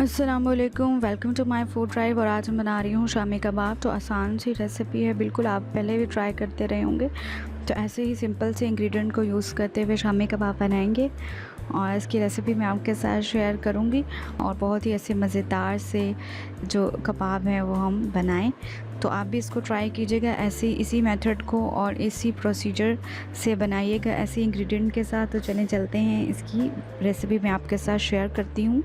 अस्सलामुअलैकुम, welcome to my food drive. और आज मैं बना रही हूँ शामी कबाब। तो आसान सी रेसिपी है, बिल्कुल आप पहले भी ट्राई करते रहे होंगे। तो ऐसे ही सिंपल से इंग्रेडिएंट को यूज़ करते हुए शामी कबाब बनाएंगे और इसकी रेसिपी मैं आपके साथ शेयर करूँगी। और बहुत ही ऐसे मज़ेदार से जो कबाब हैं वो हम बनाएं। तो आप भी इसको ट्राई कीजिएगा ऐसे इसी मेथड को और इसी प्रोसीजर से बनाइएगा ऐसे इंग्रेडिएंट के साथ। तो चलें चलते हैं, इसकी रेसिपी मैं आपके साथ शेयर करती हूँ।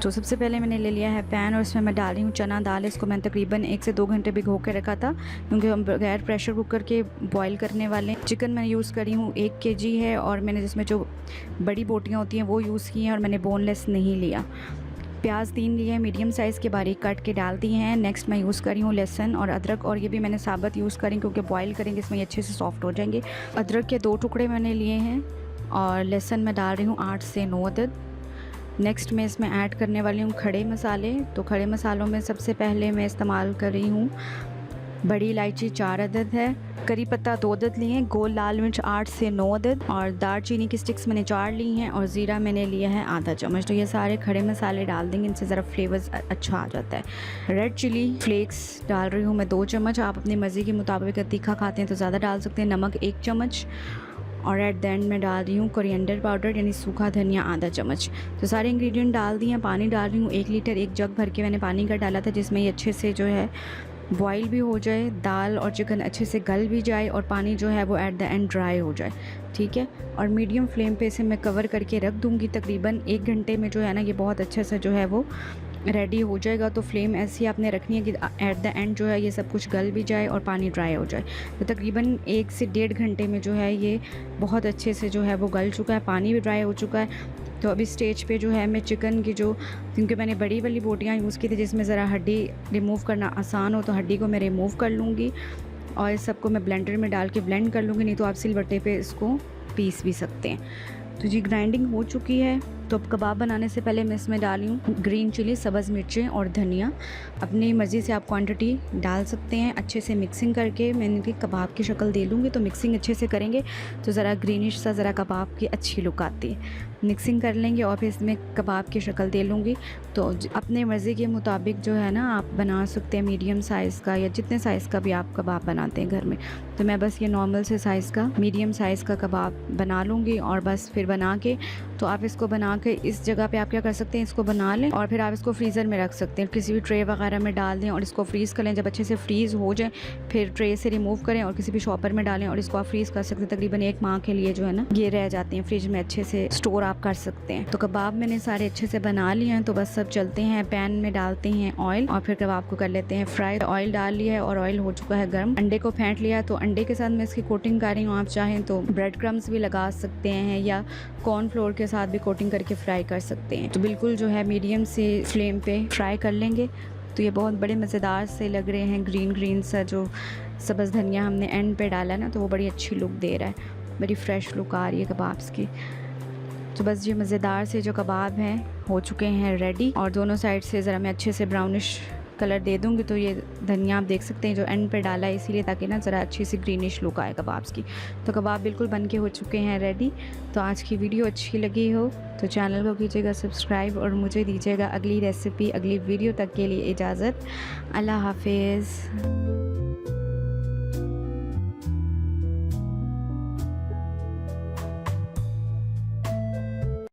तो सबसे पहले मैंने ले लिया है पैन और इसमें मैं डाल रही हूँ चना दाल। इसको मैंने तकरीबन 1 से 2 घंटे भिगो के रखा था, क्योंकि हम बगैर प्रेशर कुकर के बॉईल करने वाले हैं। चिकन मैं यूज़ करी हूँ 1 kg है और मैंने जिसमें जो बड़ी बोटियाँ होती हैं वो यूज़ की हैं और मैंने बोनलेस नहीं लिया। प्याज 3 लिए हैं मीडियम साइज़ के, बारीक काट के डाल दिए हैं। नेक्स्ट मैं यूज़ करी हूँ लहसुन और अदरक, और ये भी मैंने साबुत यूज़ करें क्योंकि बॉईल करेंगे इसमें ये अच्छे से सॉफ्ट हो जाएंगे। अदरक के 2 टुकड़े मैंने लिए हैं और लहसुन मैं डाल रही हूँ 8 से 9 अदद। नेक्स्ट मैं इसमें ऐड करने वाली हूँ खड़े मसाले। तो खड़े मसालों में सबसे पहले मैं इस्तेमाल कर रही हूँ बड़ी इलायची 4 अदद है, करी पत्ता 2 अदद लिए हैं, गोल लाल मिर्च 8 से 9 अदद, और दालचीनी की स्टिक्स मैंने 4 ली हैं, और ज़ीरा मैंने लिया है आधा चम्मच। तो ये सारे खड़े मसाले डाल देंगे, इनसे ज़रा फ्लेवर अच्छा आ जाता है। रेड चिली फ्लेक्स डाल रही हूँ मैं 2 चम्मच। आप अपनी मर्ज़ी के मुताबिक तीखा खाते हैं तो ज़्यादा डाल सकते हैं। नमक 1 चम्मच, और एट द एंड में डाल रही हूँ कोरिएंडर पाउडर यानी सूखा धनिया आधा चम्मच। तो सारे इंग्रेडिएंट डाल दिए हैं। पानी डाल रही हूँ 1 लीटर, 1 जग भर के मैंने पानी का डाला था, जिसमें ये अच्छे से जो है बॉईल भी हो जाए, दाल और चिकन अच्छे से गल भी जाए और पानी जो है वो एट द एंड ड्राई हो जाए। ठीक है, और मीडियम फ्लेम पे इसे मैं कवर करके रख दूँगी। तकरीबन 1 घंटे में जो है ना ये बहुत अच्छे से जो है वो रेडी हो जाएगा। तो फ्लेम ऐसी आपने रखनी है कि एट द एंड जो है ये सब कुछ गल भी जाए और पानी ड्राई हो जाए। तो तकरीबन 1 से 1.5 घंटे में जो है ये बहुत अच्छे से जो है वो गल चुका है, पानी भी ड्राई हो चुका है। तो अभी स्टेज पे जो है मैं चिकन की जो, क्योंकि मैंने बड़ी वाली बोटियाँ यूज़ की थी जिसमें ज़रा हड्डी रिमूव करना आसान हो, तो हड्डी को मैं रिमूव कर लूँगी और इस सबको मैं ब्लेंडर में डाल के ब्लेंड कर लूँगी, नहीं तो आप सिलबट्टे पे इसको पीस भी सकते हैं। तो जी ग्राइंडिंग हो चुकी है। तो अब कबाब बनाने से पहले मैं इसमें डाली हूँ ग्रीन चिली, सब्ज़ मिर्चें और धनिया। अपनी मर्ज़ी से आप क्वांटिटी डाल सकते हैं। अच्छे से मिक्सिंग करके मैंने इनकी कबाब की शक्ल दे लूँगी। तो मिक्सिंग अच्छे से करेंगे तो ज़रा ग्रीनिश सा ज़रा कबाब की अच्छी लुक आती है। मिक्सिंग कर लेंगे और फिर इसमें कबाब की शक्ल दे लूँगी। तो अपने मर्ज़ी के मुताबिक जो है ना आप बना सकते हैं, मीडियम साइज़ का या जितने साइज़ का भी आप कबाब बनाते हैं घर में। तो मैं बस ये नॉर्मल से साइज़ का, मीडियम साइज़ का कबाब बना लूँगी और बस फिर बना के, तो आप इसको बना के इस जगह पे आप क्या कर सकते हैं, इसको बना लें और फिर आप इसको फ्रीज़र में रख सकते हैं। किसी भी ट्रे वगैरह में डाल दें और इसको फ्रीज़ कर लें। जब अच्छे से फ्रीज़ हो जाए फिर ट्रे से रिमूव करें और किसी भी शॉपर में डालें और इसको आप फ्रीज़ कर सकते हैं। तकरीबन 1 माह के लिए जो है ना ये रह जाते हैं फ्रिज में, अच्छे से स्टोर आप कर सकते हैं। तो कबाब मैंने सारे अच्छे से बना लिए हैं। तो बस सब चलते हैं, पैन में डालते हैं ऑयल और फिर कबाब को कर लेते हैं फ्राई। ऑयल डाल लिया है और ऑयल हो चुका है गर्म। अंडे को फेंट लिया, तो अंडे के साथ मैं इसकी कोटिंग कर रही हूँ। आप चाहें तो ब्रेड क्रम्स भी लगा सकते हैं या कॉर्नफ्लोर के साथ भी कोटिंग करके फ्राई कर सकते हैं। तो बिल्कुल जो है मीडियम से फ्लेम पे फ्राई कर लेंगे। तो ये बहुत बड़े मज़ेदार से लग रहे हैं। ग्रीन ग्रीन सा जो सब्ज़ धनिया हमने एंड पे डाला ना, तो वो बड़ी अच्छी लुक दे रहा है, बड़ी फ्रेश लुक आ रही है कबाब्स की। तो बस ये मज़ेदार से जो कबाब हैं हो चुके हैं रेडी। और दोनों साइड से ज़रा मैं अच्छे से ब्राउनिश कलर दे दूँगी। तो ये धनिया आप देख सकते हैं जो एंड पे डाला है इसीलिए, ताकि ना ज़रा अच्छी सी ग्रीनिश लुक आए कबाब्स की। तो कबाब बिल्कुल बन के हो चुके हैं रेडी। तो आज की वीडियो अच्छी लगी हो तो चैनल को कीजिएगा सब्सक्राइब और मुझे दीजिएगा अगली रेसिपी, अगली वीडियो तक के लिए इजाज़त। अल्लाह हाफिज़।